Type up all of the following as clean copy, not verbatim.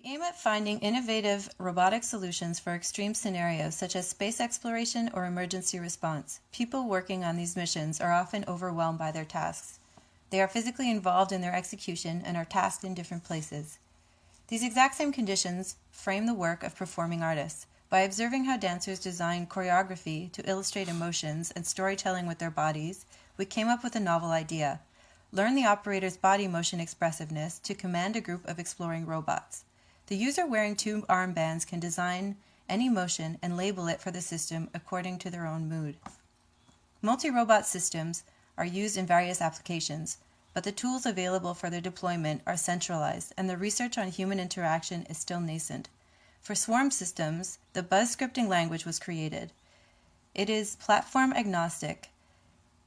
aim at finding innovative robotic solutions for extreme scenarios such as space exploration or emergency response. People working on these missions are often overwhelmed by their tasks. They are physically involved in their execution and are tasked in different places. These exact same conditions frame the work of performing artists. By observing how dancers design choreography to illustrate emotions and storytelling with their bodies, we came up with a novel idea. Learn the operator's body motion expressiveness to command a group of exploring robots. The user wearing 2 armbands can design any motion and label it for the system according to their own mood. Multi-robot systems are used in various applications, but the tools available for their deployment are centralized, and the research on human interaction is still nascent. For swarm systems, the Buzz scripting language was created. It is platform agnostic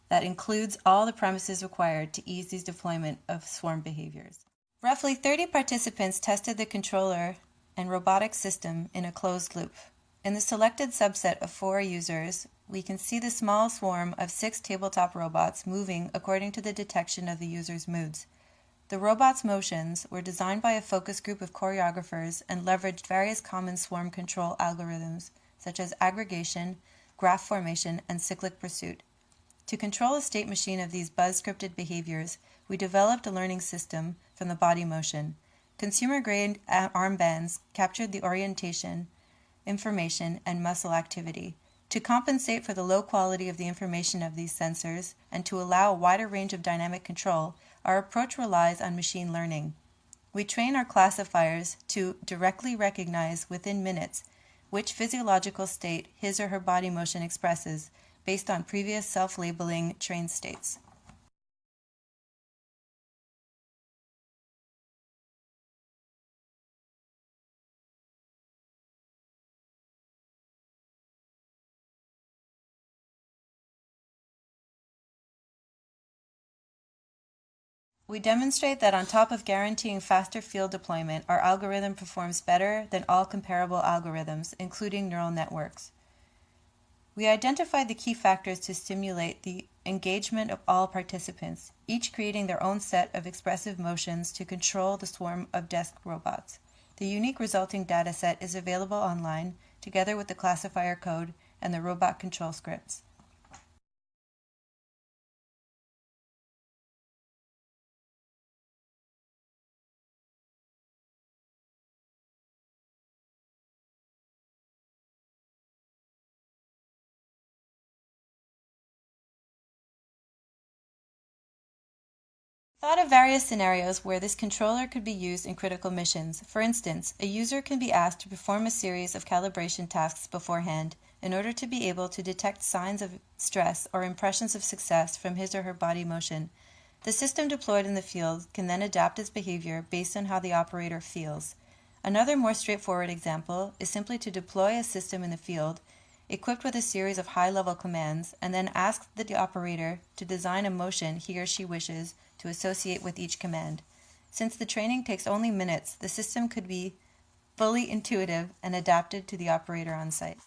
that includes all the premises required to ease these deployment of swarm behaviors. Roughly 30 participants tested the controller and robotic system in a closed loop. In the selected subset of 4 users, we can see the small swarm of 6 tabletop robots moving according to the detection of the user's moods. The robots' motions were designed by a focus group of choreographers and leveraged various common swarm control algorithms, such as aggregation, graph formation, and cyclic pursuit. To control a state machine of these Buzz-scripted behaviors, we developed a learning system from the body motion. Consumer-grade armbands captured the orientation, information, and muscle activity. To compensate for the low quality of the information of these sensors and to allow a wider range of dynamic control, our approach relies on machine learning. We train our classifiers to directly recognize within minutes which physiological state his or her body motion expresses based on previous self-labeling trained states. We demonstrate that on top of guaranteeing faster field deployment, our algorithm performs better than all comparable algorithms, including neural networks. We identified the key factors to stimulate the engagement of all participants, each creating their own set of expressive motions to control the swarm of desk robots. The unique resulting dataset is available online, together with the classifier code and the robot control scripts. Thought of various scenarios where this controller could be used in critical missions. For instance, a user can be asked to perform a series of calibration tasks beforehand in order to be able to detect signs of stress or impressions of success from his or her body motion. The system deployed in the field can then adapt its behavior based on how the operator feels. Another more straightforward example is simply to deploy a system in the field equipped with a series of high-level commands and then ask the operator to design a motion he or she wishes to associate with each command. Since the training takes only minutes, the system could be fully intuitive and adapted to the operator on site.